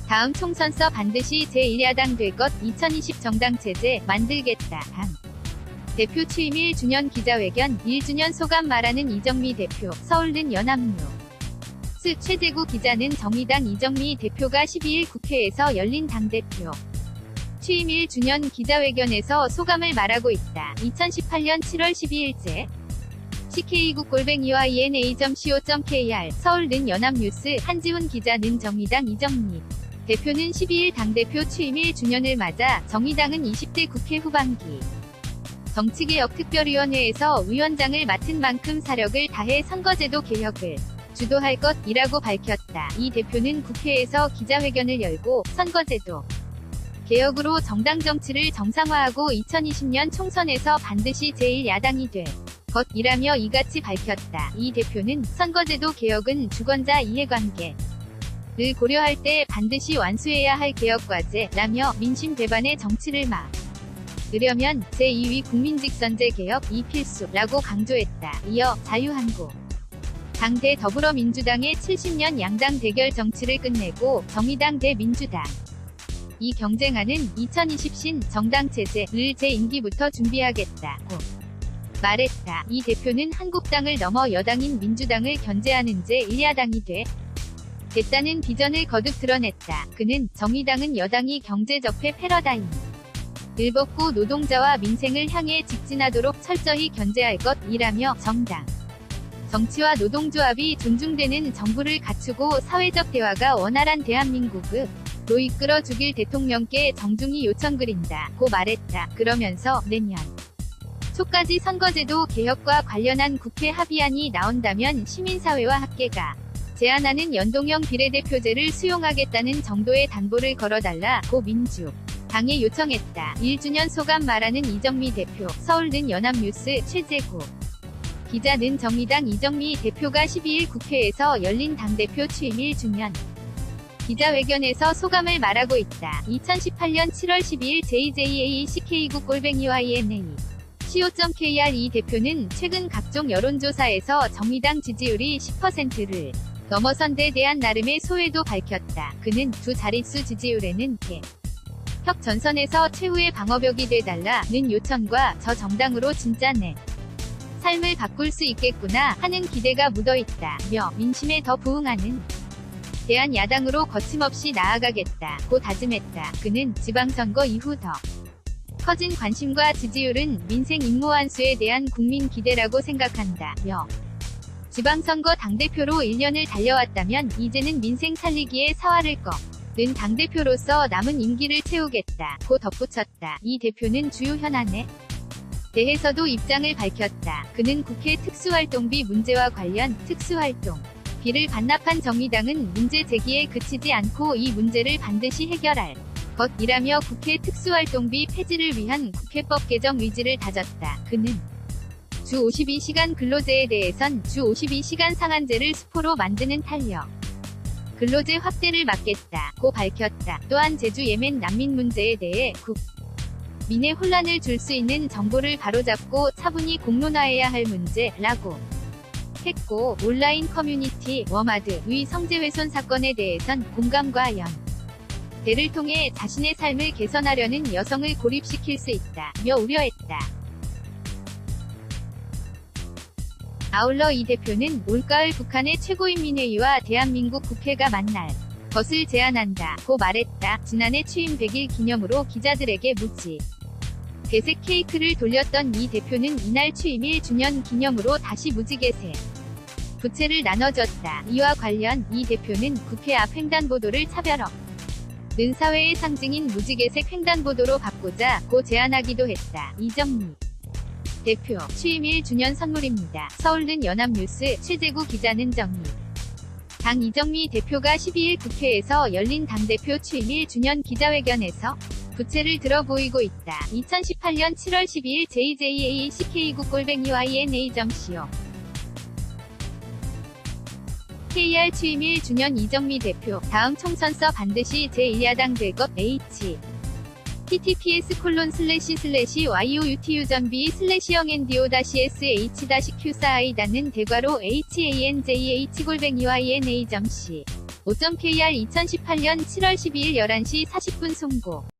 다음 총선서 반드시 제1야당 될 것 2020 정당체제 만들겠다. 당 대표 취임 1주년 기자회견 1주년 소감 말하는 이정미 대표 서울는 연합뉴 스 최재구 기자는 정의당 이정미 대표가 12일 국회에서 열린 당대표 취임 1주년 기자회견에서 소감을 말하고 있다. 2018년 7월 12일째 ck2ina.co.kr 서울는 연합뉴스 한지훈 기자는 정의당 이정미 대표는 12일 당대표 취임 1주년을 맞아 정의당은 20대 국회 후반기 정치개혁 특별위원회에서 위원장을 맡은 만큼 사력을 다해 선거제도 개혁을 주도할 것이라고 밝혔다. 이 대표는 국회에서 기자회견을 열고 선거제도 개혁으로 정당 정치를 정상화하고 2020년 총선에서 반드시 제1야당이 될 것이라며 이같이 밝혔다. 이 대표는 선거제도 개혁은 주권자 이해관계를 고려할 때 반드시 완수해야 할 개혁과제라며 민심 배반의 정치를 막으려면 제2위 국민직선제 개혁이 필수라고 강조했다. 이어 자유한국 당 대 더불어민주당의 70년 양당 대결 정치를 끝내고 정의당 대 민주당 이 경쟁하는 2020 신 정당체제를 제 임기부터 준비하겠다고 말했다. 이 대표는 한국당을 넘어 여당인 민주당을 견제하는 제1야당이 됐다는 비전을 거듭 드러냈다. 그는 정의당은 여당이 경제적폐 패러다임을 벗고 노동자와 민생을 향해 직진하도록 철저히 견제할 것이라며 정당 정치와 노동조합이 존중되는 정부를 갖추고 사회적 대화가 원활한 대한민국을 로 이끌어 주길 대통령께 정중히 요청드린다고 말했다. 그러면서 내년 초까지 선거제도 개혁과 관련한 국회 합의안이 나온다면 시민사회와 학계가 제안하는 연동형 비례대표제를 수용하겠다는 정도의 당부를 걸어달라고 민주당에 요청했다. 1주년 소감 말하는 이정미 대표 서울는 연합뉴스 최재구 기자는 정의당 이정미 대표가 12일 국회에서 열린 당대표 취임 1주년 기자회견에서 소감을 말하고 있다. 2018년 7월 12일 jjack2ina.co.kr 이 대표는 최근 각종 여론조사에서 정의당 지지율이 10%를 넘어선 데 대한 나름의 소회도 밝혔다. 그는 두 자릿수 지지율에는 개혁 전선에서 최후의 방어벽이 돼달라는 요청과 저 정당으로 진짜 내 삶을 바꿀 수 있겠구나 하는 기대가 묻어있다며 민심에 더 부응하는 대한야당으로 거침없이 나아가겠다고 다짐했다. 그는 지방선거 이후 더 커진 관심과 지지율은 민생 임무 완수에 대한 국민 기대라고 생각한다며 지방선거 당대표로 1년을 달려왔다면 이제는 민생 살리기에 사활을 거는 당대표로서 남은 임기를 채우겠다고 덧붙였다. 이 대표는 주요 현안에 대해서도 입장을 밝혔다. 그는 국회 특수활동비 문제와 관련 특수활동 비를 반납한 정의당은 문제 제기에 그치지 않고 이 문제를 반드시 해결할 것이라며 국회 특수활동비 폐지를 위한 국회법 개정 의지를 다졌다. 그는 주 52시간 근로제에 대해선 주 52시간 상한제를 수포로 만드는 탄력 근로제 확대를 막겠다고 밝혔다. 또한 제주 예멘 난민 문제에 대해 국민의 혼란을 줄 수 있는 정보를 바로잡고 차분히 공론화해야 할 문제라고 했고 온라인 커뮤니티 워마드의 성재훼손 사건에 대해선 공감과 연대를 통해 자신의 삶을 개선하려는 여성을 고립시킬 수 있다며 우려했다. 아울러 이 대표는 올가을 북한의 최고인민회의와 대한민국 국회가 만날 것을 제안한다고 말했다. 지난해 취임 100일 기념으로 기자들에게 묻지 개색 케이크를 돌렸던 이 대표는 이날 취임 1주년 기념으로 다시 무지개색 부채를 나눠줬다. 이와 관련 이 대표는 국회 앞 횡단보도를 차별없는 사회의 상징인 무지개색 횡단보도로 바꾸자고 제안하기도 했다. 이정미 대표 취임 1주년 선물입니다. 서울는 연합뉴스 최재구 기자는 당 이정미 대표가 12일 국회에서 열린 당대표 취임 1주년 기자회견에서 부채를 들어 보이고 있다. 2018년 7월 12일 jjack2ina.co KR 취임 1주년 이정미 대표 다음 총선서 반드시 제1야당 될 것 https://yutu.b/영NDO-sh-q4i-는 대괄호 hanjh-ina.co 5.kr 2018년 7월 12일 11시 40분 송고